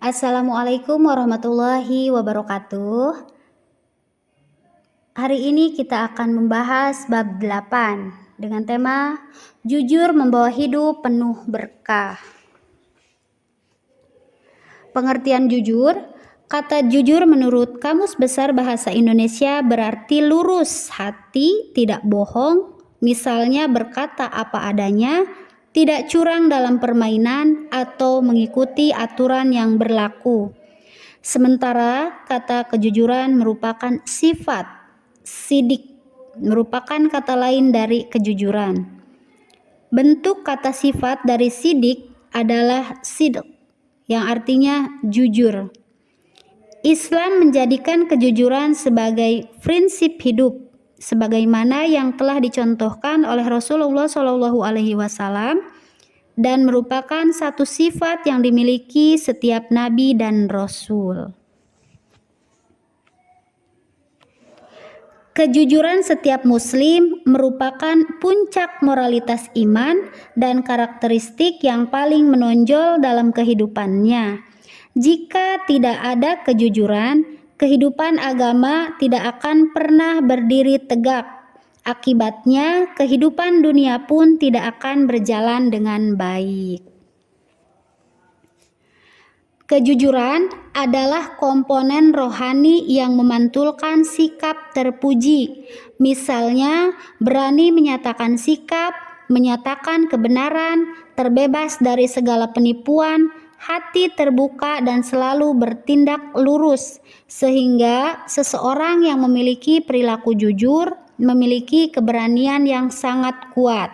Assalamualaikum warahmatullahi wabarakatuh. Hari ini kita akan membahas bab 8 dengan tema Jujur membawa hidup penuh berkah. Pengertian jujur. Kata jujur menurut Kamus Besar Bahasa Indonesia berarti lurus hati, tidak bohong, misalnya berkata apa adanya, tidak curang dalam permainan, atau mengikuti aturan yang berlaku. Sementara kata kejujuran merupakan sifat, sidik merupakan kata lain dari kejujuran. Bentuk kata sifat dari sidik adalah sidq, yang artinya jujur. Islam menjadikan kejujuran sebagai prinsip hidup, sebagaimana yang telah dicontohkan oleh Rasulullah SAW dan merupakan satu sifat yang dimiliki setiap nabi dan rasul. Kejujuran setiap muslim merupakan puncak moralitas iman dan karakteristik yang paling menonjol dalam kehidupannya. Jika tidak ada kejujuran, kehidupan agama tidak akan pernah berdiri tegak. Akibatnya, kehidupan dunia pun tidak akan berjalan dengan baik. Kejujuran adalah komponen rohani yang memantulkan sikap terpuji. Misalnya, berani menyatakan sikap, menyatakan kebenaran, terbebas dari segala penipuan, hati terbuka dan selalu bertindak lurus, sehingga seseorang yang memiliki perilaku jujur memiliki keberanian yang sangat kuat.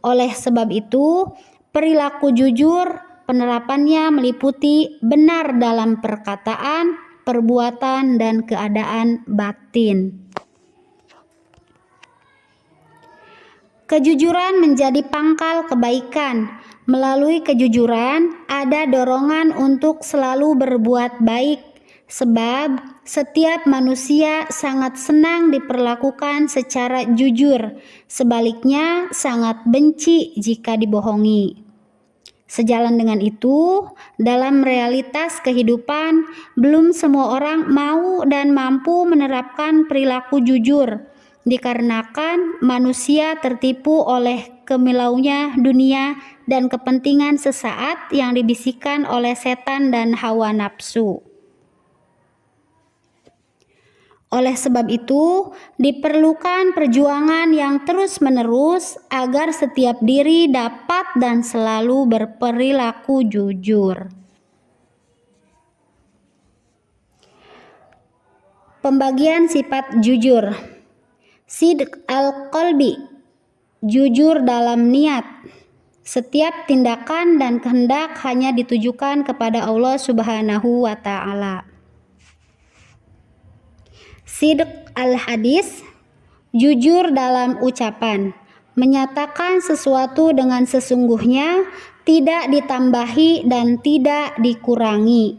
Oleh sebab itu, perilaku jujur penerapannya meliputi benar dalam perkataan, perbuatan, dan keadaan batin. Kejujuran menjadi pangkal kebaikan. Melalui kejujuran, ada dorongan untuk selalu berbuat baik, sebab setiap manusia sangat senang diperlakukan secara jujur, sebaliknya sangat benci jika dibohongi. Sejalan dengan itu, dalam realitas kehidupan, belum semua orang mau dan mampu menerapkan perilaku jujur, dikarenakan manusia tertipu oleh kemilaunya dunia dan kepentingan sesaat yang dibisikkan oleh setan dan hawa nafsu. Oleh sebab itu, diperlukan perjuangan yang terus-menerus agar setiap diri dapat dan selalu berperilaku jujur. Pembagian sifat jujur. Sidq al-qalbi, jujur dalam niat. Setiap tindakan dan kehendak hanya ditujukan kepada Allah Subhanahu wa Ta'ala. Sidq al-hadis, jujur dalam ucapan, menyatakan sesuatu dengan sesungguhnya, tidak ditambahi dan tidak dikurangi.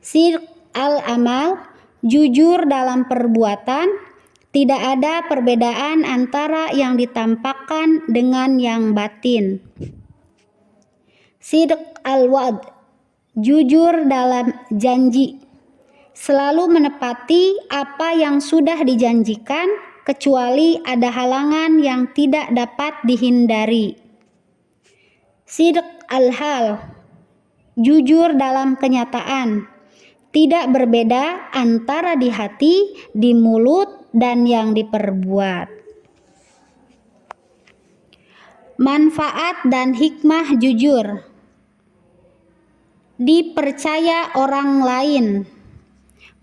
Sidq al-amal, jujur dalam perbuatan, tidak ada perbedaan antara yang ditampakkan dengan yang batin. Sidq al-wa'd, jujur dalam janji, selalu menepati apa yang sudah dijanjikan, kecuali ada halangan yang tidak dapat dihindari. Sidq al-hal, jujur dalam kenyataan, tidak berbeda antara di hati, di mulut, dan yang diperbuat. Manfaat dan hikmah jujur. Dipercaya orang lain,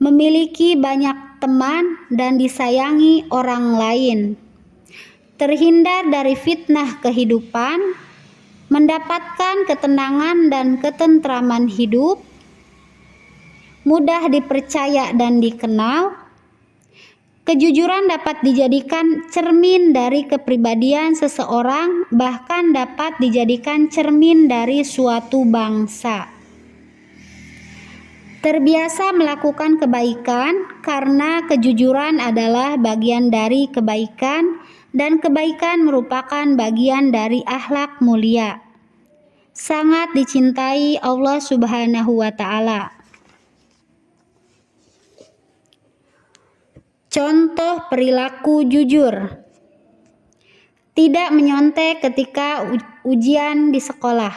memiliki banyak teman dan disayangi orang lain, terhindar dari fitnah kehidupan, mendapatkan ketenangan dan ketentraman hidup, mudah dipercaya dan dikenal. Kejujuran dapat dijadikan cermin dari kepribadian seseorang, bahkan dapat dijadikan cermin dari suatu bangsa. Terbiasa melakukan kebaikan karena kejujuran adalah bagian dari kebaikan dan kebaikan merupakan bagian dari akhlak mulia. sangat dicintai Allah Subhanahu wa Ta'ala. Contoh perilaku jujur: tidak menyontek ketika ujian di sekolah,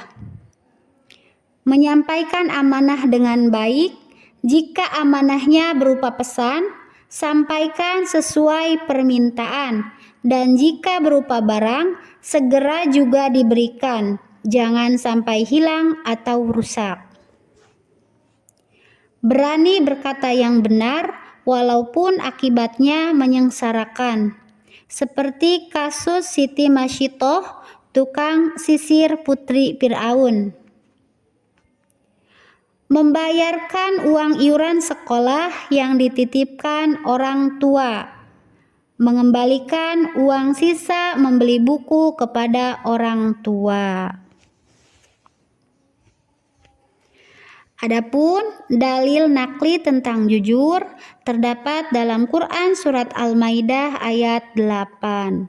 menyampaikan amanah dengan baik. Jika amanahnya berupa pesan, sampaikan sesuai permintaan, dan jika berupa barang, segera juga diberikan. Jangan sampai hilang atau rusak. Berani berkata yang benar walaupun akibatnya menyengsarakan, seperti kasus Siti Masyitoh, tukang sisir putri Fir'aun. Membayarkan uang iuran sekolah yang dititipkan orang tua. Mengembalikan uang sisa membeli buku kepada orang tua. Adapun dalil nakli tentang jujur terdapat dalam Quran surat Al-Maidah ayat 8.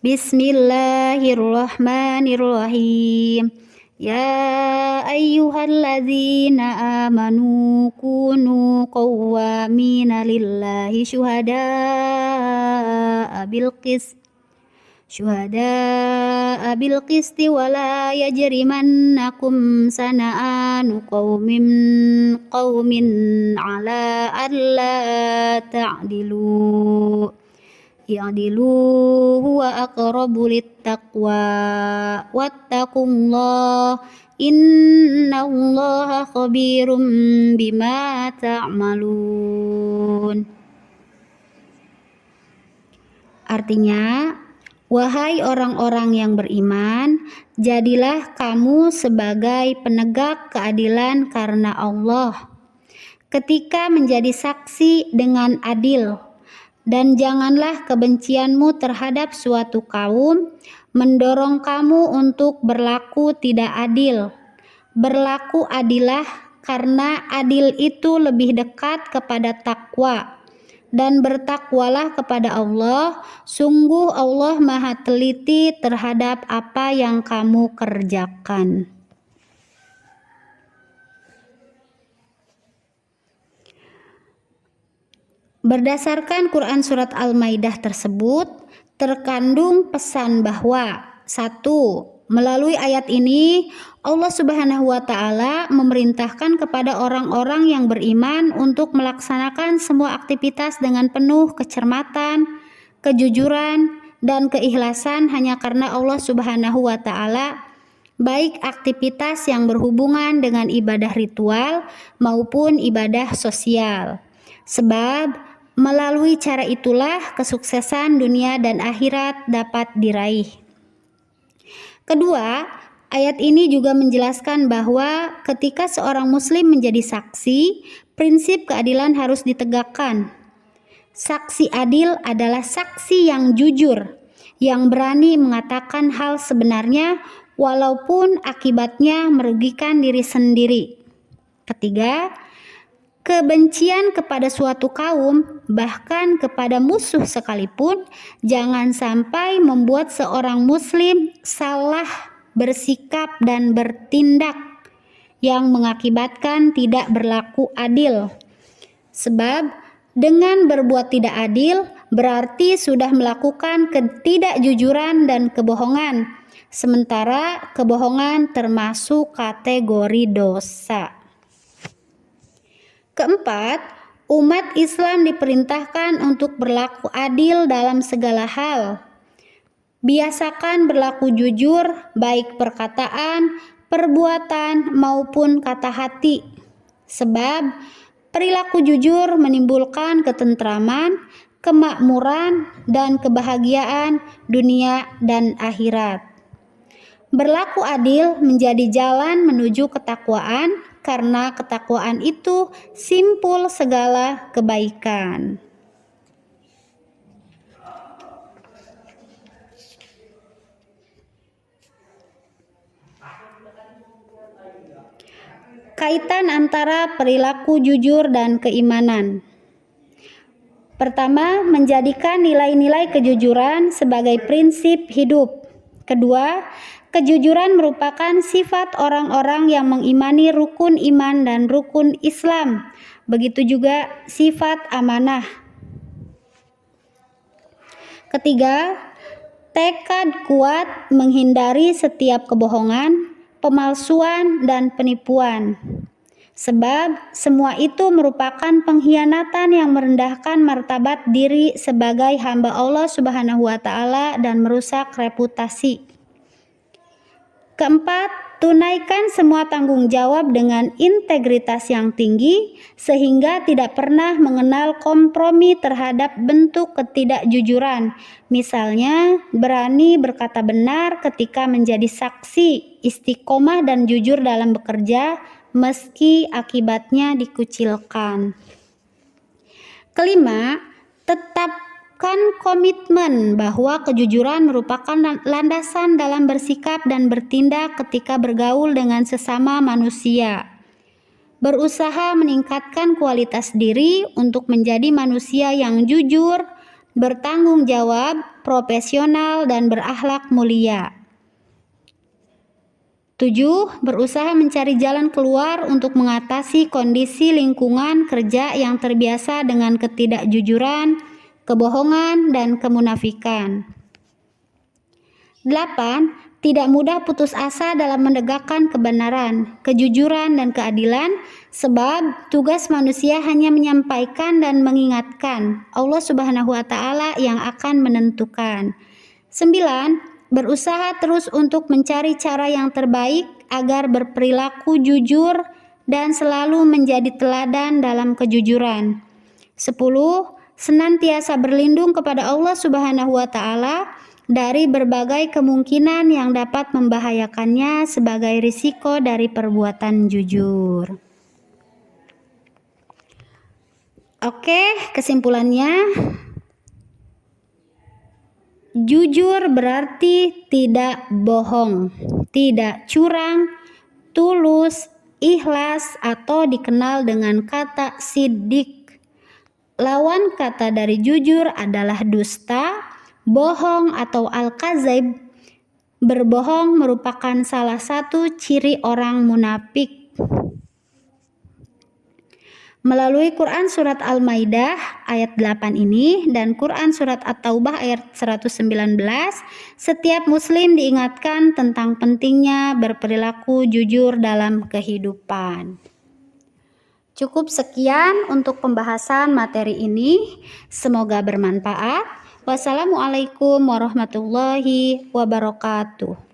Bismillahirrahmanirrahim. Ya ayyuhalladzina amanu kunu qawwamina lillahi syuhada'a bil qisti wa la yajrimannakum sana'anu qaumin ala alla ta'dilu huwa aqrabu littaqwa wattaqullah innallaha khabirum bima ta'malun. Artinya, wahai orang-orang yang beriman, jadilah kamu sebagai penegak keadilan karena Allah ketika menjadi saksi dengan adil. Dan janganlah kebencianmu terhadap suatu kaum mendorong kamu untuk berlaku tidak adil. Berlaku adilah, karena adil itu lebih dekat kepada takwa. Dan bertakwalah kepada Allah, sungguh Allah Maha teliti terhadap apa yang kamu kerjakan. Berdasarkan Quran surat Al-Maidah tersebut, terkandung pesan bahwa 1. Melalui ayat ini, Allah Subhanahu wa Ta'ala memerintahkan kepada orang-orang yang beriman untuk melaksanakan semua aktivitas dengan penuh kecermatan, kejujuran, dan keikhlasan hanya karena Allah Subhanahu wa Ta'ala, baik aktivitas yang berhubungan dengan ibadah ritual maupun ibadah sosial. Sebab melalui cara itulah kesuksesan dunia dan akhirat dapat diraih. Kedua, ayat ini juga menjelaskan bahwa ketika seorang muslim menjadi saksi, prinsip keadilan harus ditegakkan. Saksi adil adalah saksi yang jujur, yang berani mengatakan hal sebenarnya walaupun akibatnya merugikan diri sendiri. Ketiga, kebencian kepada suatu kaum, bahkan kepada musuh sekalipun, jangan sampai membuat seorang muslim salah bersikap dan bertindak yang mengakibatkan tidak berlaku adil. Sebab dengan berbuat tidak adil berarti sudah melakukan ketidakjujuran dan kebohongan, sementara kebohongan termasuk kategori dosa. Keempat, umat Islam diperintahkan untuk berlaku adil dalam segala hal. Biasakan berlaku jujur, baik perkataan, perbuatan, maupun kata hati. Sebab perilaku jujur menimbulkan ketentraman, kemakmuran, dan kebahagiaan dunia dan akhirat. Berlaku adil menjadi jalan menuju ketakwaan, karena ketakwaan itu simpul segala kebaikan. Kaitan antara perilaku jujur dan keimanan. Pertama, menjadikan nilai-nilai kejujuran sebagai prinsip hidup. Kedua, Kejujuran merupakan sifat orang-orang yang mengimani rukun iman dan rukun Islam. Begitu juga sifat amanah. Ketiga, tekad kuat menghindari setiap kebohongan, pemalsuan, dan penipuan. Sebab semua itu merupakan pengkhianatan yang merendahkan martabat diri sebagai hamba Allah Subhanahu wa Ta'ala dan merusak reputasi. Keempat, tunaikan semua tanggung jawab dengan integritas yang tinggi sehingga tidak pernah mengenal kompromi terhadap bentuk ketidakjujuran. Misalnya, berani berkata benar ketika menjadi saksi, istiqomah dan jujur dalam bekerja meski akibatnya dikucilkan. Kelima, tetapkan komitmen bahwa kejujuran merupakan landasan dalam bersikap dan bertindak ketika bergaul dengan sesama manusia. Berusaha meningkatkan kualitas diri untuk menjadi manusia yang jujur, bertanggung jawab, profesional, dan berakhlak mulia. 7. Berusaha mencari jalan keluar untuk mengatasi kondisi lingkungan kerja yang terbiasa dengan ketidakjujuran, kebohongan, dan kemunafikan. 8. Tidak mudah putus asa dalam menegakkan kebenaran, kejujuran, dan keadilan, sebab tugas manusia hanya menyampaikan dan mengingatkan. Allah Subhanahu wa Ta'ala yang akan menentukan. 9. Berusaha terus untuk mencari cara yang terbaik agar berperilaku jujur dan selalu menjadi teladan dalam kejujuran. 10. Senantiasa berlindung kepada Allah Subhanahu wa Ta'ala dari berbagai kemungkinan yang dapat membahayakannya sebagai risiko dari perbuatan jujur. Oke, kesimpulannya, jujur berarti tidak bohong, tidak curang, tulus, ikhlas, atau dikenal dengan kata siddiq. Lawan kata dari jujur adalah dusta, bohong atau al-kazib. Berbohong merupakan salah satu ciri orang munafik. Melalui Quran Surat Al-Maidah ayat 8 ini dan Quran Surat At-Taubah ayat 119, setiap muslim diingatkan tentang pentingnya berperilaku jujur dalam kehidupan. Cukup sekian untuk pembahasan materi ini. Semoga bermanfaat. Wassalamualaikum warahmatullahi wabarakatuh.